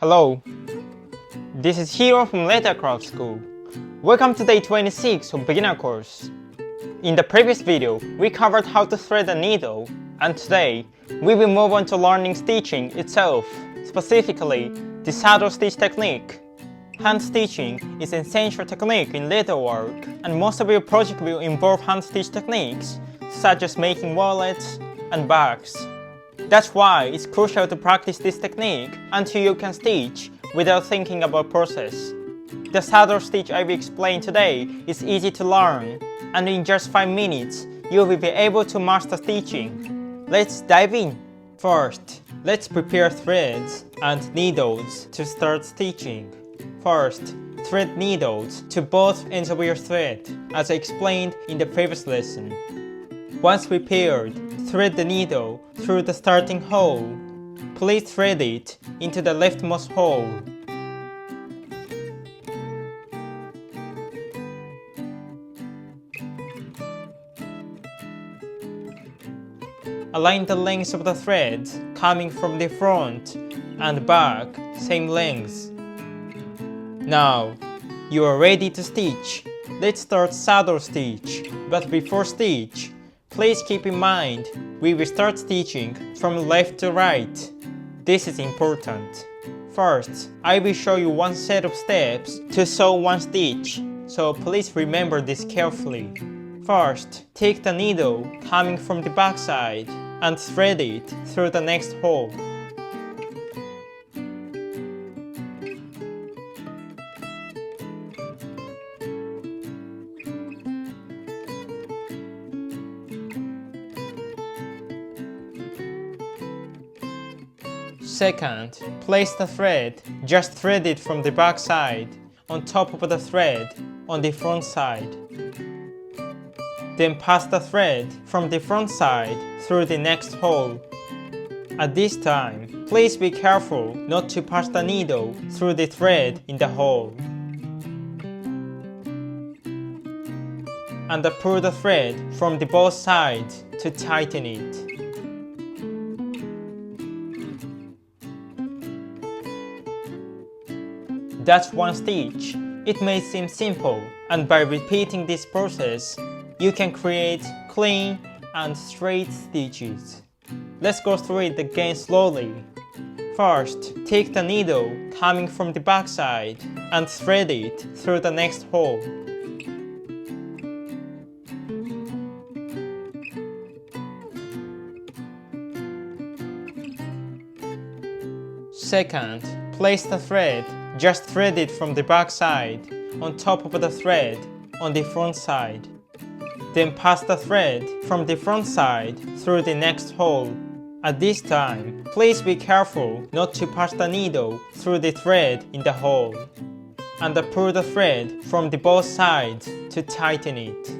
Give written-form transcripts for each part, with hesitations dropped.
Hello, this is Hero from Leathercraft School. Welcome to day 26 of beginner course. In the previous video, we covered how to thread a needle, and today we will move on to learning stitching itself, specifically the saddle stitch technique. Hand stitching is an essential technique in leatherwork, and most of your project will involve hand stitch techniques, such as making wallets and bags. That's why it's crucial to practice this technique until you can stitch without thinking about process. The saddle stitch I will explain today is easy to learn, and in just 5 minutes, you will be able to master stitching. Let's dive in! First, let's prepare threads and needles to start stitching. First, thread needles to both ends of your thread, as I explained in the previous lesson. Once prepared, thread the needle through the starting hole. Please thread it into the leftmost hole. Align the lengths of the threads coming from the front and back same lengths. Now, you are ready to stitch. Let's start saddle stitch, but before stitch, please keep in mind we will start stitching from left to right. This is important. First, I will show you one set of steps to sew one stitch, so please remember this carefully. First, take the needle coming from the back side and thread it through the next hole. Second, place the thread just threaded from the back side on top of the thread on the front side. Then pass the thread from the front side through the next hole. At this time, please be careful not to pass the needle through the thread in the hole. And pull the thread from the both sides to tighten it. That's one stitch. It may seem simple, and by repeating this process, you can create clean and straight stitches. Let's go through it again slowly. First, take the needle coming from the back side and thread it through the next hole. Second, place the thread just threaded from the back side on top of the thread on the front side. Then pass the thread from the front side through the next hole. At this time, please be careful not to pass the needle through the thread in the hole. And pull the thread from the both sides to tighten it.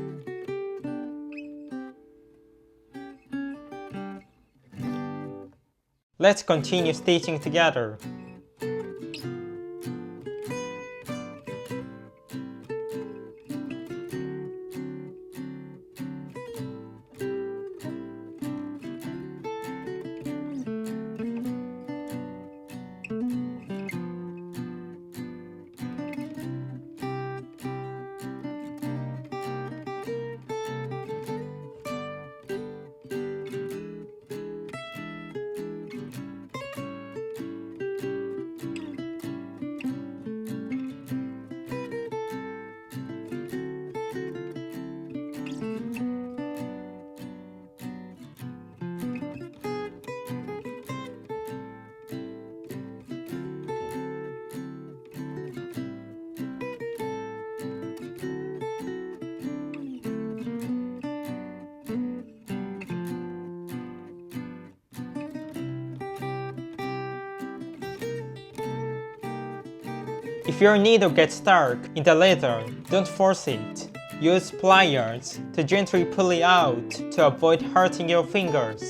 Let's continue stitching together. If your needle gets stuck in the leather, don't force it. Use pliers to gently pull it out to avoid hurting your fingers.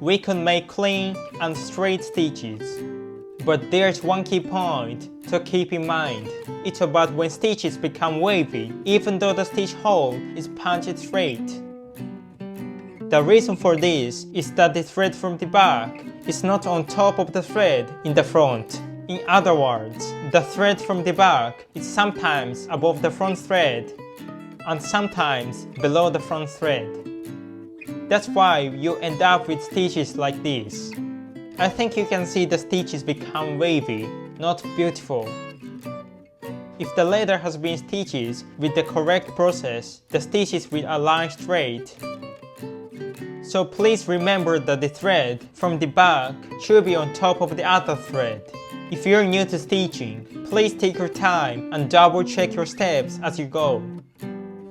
We can make clean and straight stitches. But there's one key point to So keep in mind, it's about when stitches become wavy even though the stitch hole is punched straight. The reason for this is that the thread from the back is not on top of the thread in the front. In other words, the thread from the back is sometimes above the front thread and sometimes below the front thread. That's why you end up with stitches like this. I think you can see the stitches become wavy, not beautiful. If the leather has been stitched with the correct process, the stitches will align straight. So please remember that the thread from the back should be on top of the other thread. If you're new to stitching, please take your time and double check your steps as you go.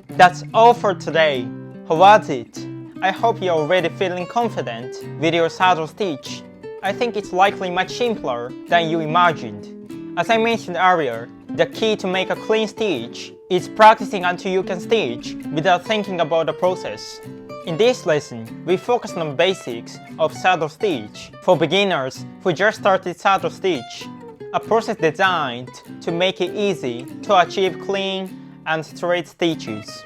That's all for today. How was it? I hope you're already feeling confident with your saddle stitch. I think it's likely much simpler than you imagined. As I mentioned earlier, the key to make a clean stitch is practicing until you can stitch without thinking about the process. In this lesson, we focused on basics of saddle stitch for beginners who just started saddle stitch, a process designed to make it easy to achieve clean and straight stitches.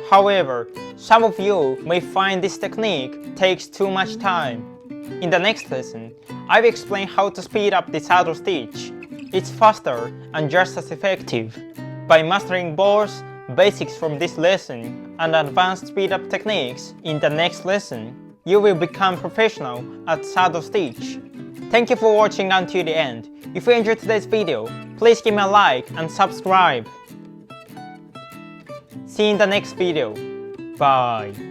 However, some of you may find this technique takes too much time. In the next lesson, I will explain how to speed up the saddle stitch. It's faster and just as effective. By mastering both basics from this lesson and advanced speed up techniques in the next lesson, you will become professional at saddle stitch. Thank you for watching until the end. If you enjoyed today's video, please give me a like and subscribe. See you in the next video. Bye.